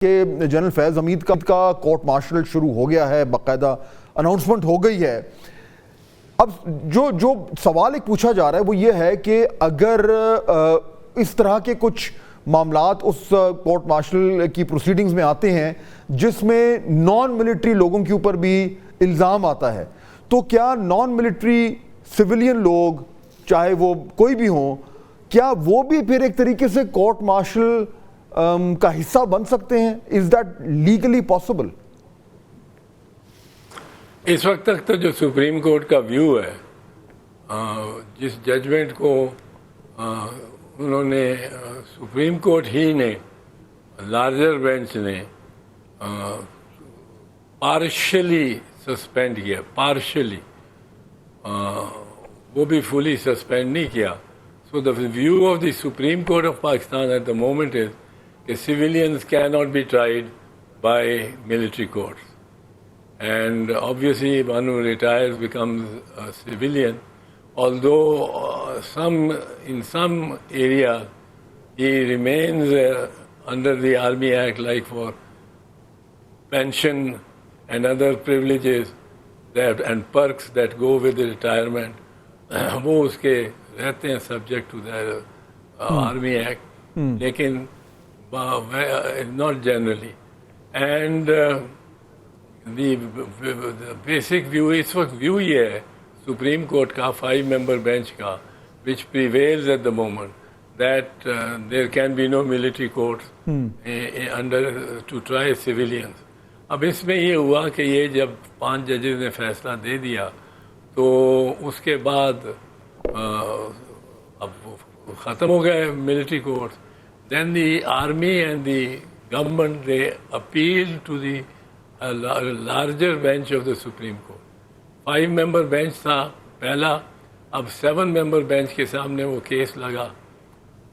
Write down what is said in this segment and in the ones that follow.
کہ جنرل فیض حمید کا court martial شروع ہو گیا ہے، باقاعدہ اناؤنسمنٹ ہو گئی ہے۔ اب جو سوال ایک پوچھا جا رہا ہے وہ یہ ہے کہ اگر اس طرح کے کچھ معاملات اس کورٹ مارشل کی پروسیڈنگز میں آتے ہیں جس میں نان ملٹری لوگوں کے اوپر بھی الزام آتا ہے، تو کیا نان ملٹری سویلین لوگ چاہے وہ کوئی بھی ہوں، کیا وہ بھی پھر ایک طریقے سے کورٹ مارشل کا حصہ بن سکتے ہیں؟ Is that legally possible? اس وقت تک تو جو سپریم کورٹ کا ویو ہے، جس ججمنٹ کو انہوں نے سپریم کورٹ ہی نے لارجر بینچ نے پارشلی سسپینڈ کیا، پارشلی، وہ بھی فلی سسپینڈ نہیں کیا۔ So the view of the supreme court of Pakistan at the moment is کہ civilians cannot be tried by military courts. And obviously one who retires becomes a civilian, although in some areas he remains under the Army Act, like for pension and other privileges and perks that go with the retirement. وہ اس کے رہتے ہیں subject to the Army Act, لیکن not generally. And the basic view اس وقت view یہ ہے supreme court کا 5-member bench کا, which prevails at the moment, that there can be no military courts under to try civilians. اب اس میں یہ ہوا کہ یہ جب 5 ججز نے فیصلہ دے دیا تو اس کے بعد اب ختم ہو گئے military courts. Then the army and the government, they appealed to the larger bench of the Supreme Court. 5-member bench تھا پہلا، اب 7-member bench کے سامنے وہ کیس لگا.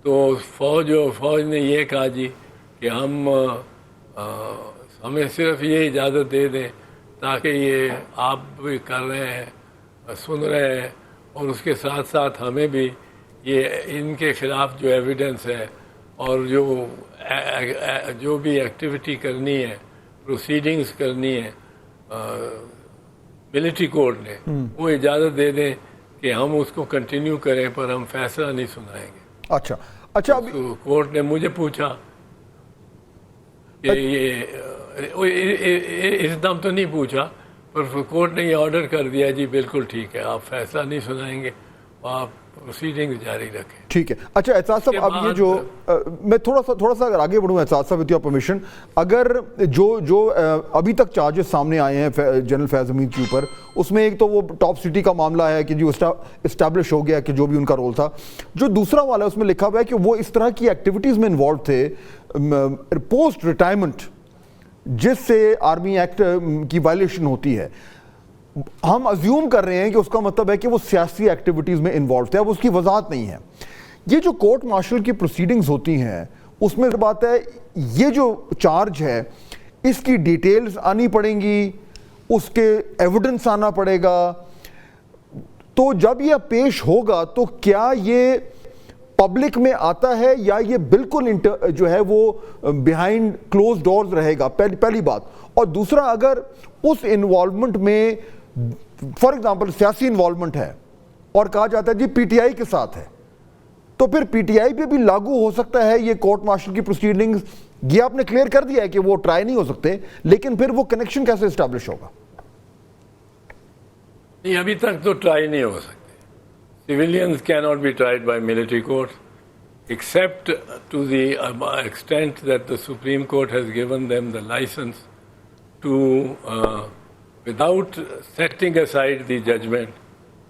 تو فوج نے یہ کہا جی کہ ہمیں صرف یہ اجازت دے دیں تاکہ یہ آپ بھی کر رہے ہیں، سن رہے ہیں، اور اس کے ساتھ ساتھ ہمیں بھی یہ ان کے خلاف جو ایویڈنس ہے اور جو بھی ایکٹیویٹی کرنی ہے، پروسیڈنگز کرنی ہے ملٹری کورٹ نے، وہ اجازت دے دیں کہ ہم اس کو کنٹینیو کریں، پر ہم فیصلہ نہیں سنائیں گے. اچھا کورٹ نے مجھے پوچھا کہ یہ اس دم تو نہیں پوچھا، پر کورٹ نے یہ آرڈر کر دیا جی بالکل ٹھیک ہے، آپ فیصلہ نہیں سنائیں گے، آپ پروسیڈنگ جاری رکھیں. ٹھیک ہے. اچھا احساس صاحب، اب یہ جو میں تھوڑا سا اگر آگے بڑھوں احساس صاحب، وتھ یور پرمیشن، اگر جو ابھی تک چارجز سامنے آئے ہیں جنرل فیض حمید کے اوپر، اس میں ایک تو وہ ٹاپ سٹی کا معاملہ ہے کہ جو اسٹیبلش ہو گیا کہ جو بھی ان کا رول تھا. جو دوسرا والا ہے اس میں لکھا ہوا ہے کہ وہ اس طرح کی ایکٹیویٹیز میں انوالو تھے پوسٹ ریٹائرمنٹ، جس سے آرمی ایکٹ کی وائلیشن ہوتی ہے. ہم ازیوم کر رہے ہیں کہ اس کا مطلب ہے کہ وہ سیاسی ایکٹیویٹیز میں انوالو تھے. اب اس کی وضاحت نہیں ہے. یہ جو کورٹ مارشل کی پروسیڈنگز ہوتی ہیں اس میں بات ہے یہ جو چارج ہے اس کی ڈیٹیلز آنی پڑیں گی، اس کے ایویڈنس آنا پڑے گا. تو جب یہ پیش ہوگا تو کیا یہ پبلک میں آتا ہے یا یہ بالکل جو ہے وہ بیہائنڈ کلوز ڈورز رہے گا؟ پہلی بات. اور دوسرا، اگر اس انوالومنٹ میں فار ایگزامپل سیاسی انوالومنٹ ہے اور کہا جاتا ہے جی پی ٹی آئی کے ساتھ ہے، تو پھر پی ٹی آئی پہ بھی لاگو ہو سکتا ہے یہ کورٹ مارشل کی پروسیڈنگز؟ یہ آپ نے کلیئر کر دیا ہے کہ وہ ٹرائی نہیں ہو سکتے، لیکن پھر وہ کنیکشن کیسے اسٹیبلش ہوگا؟ نہیں، ابھی تک تو ٹرائی نہیں ہو سکتے. Civilians cannot be tried by military courts except to the extent that the Supreme Court has given them the license to, without setting aside the judgment,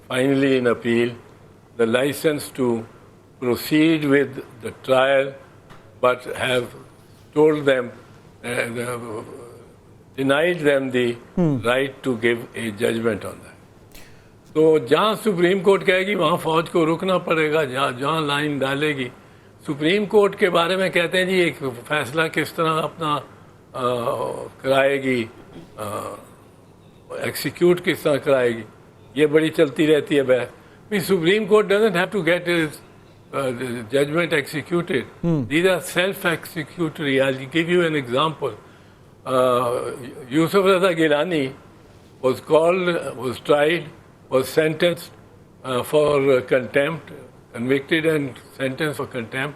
finally in appeal, the license to proceed with the trial, but have told them, denied them the right to give a judgment on that. تو جہاں supreme court کہے گی وہاں فوج کو رکنا پڑے گا، جہاں لائن ڈالے گی. سپریم کورٹ کے بارے میں کہتے ہیں جی ایک فیصلہ کس طرح اپنا کرائے گی، ایکسیکیوٹ کس طرح کرائے گی، یہ بڑی چلتی رہتی ہے بحث. Supreme Court doesn't have to get judgment executed. These are self-executory. I'll give you an example. Yusuf Raza Gilani was tried, was sentenced for contempt, convicted and sentenced for contempt.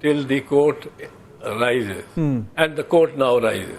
till the court rises, and the court now rises.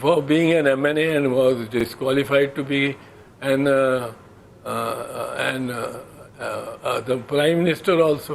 for being an MNA and was disqualified to be the prime minister also.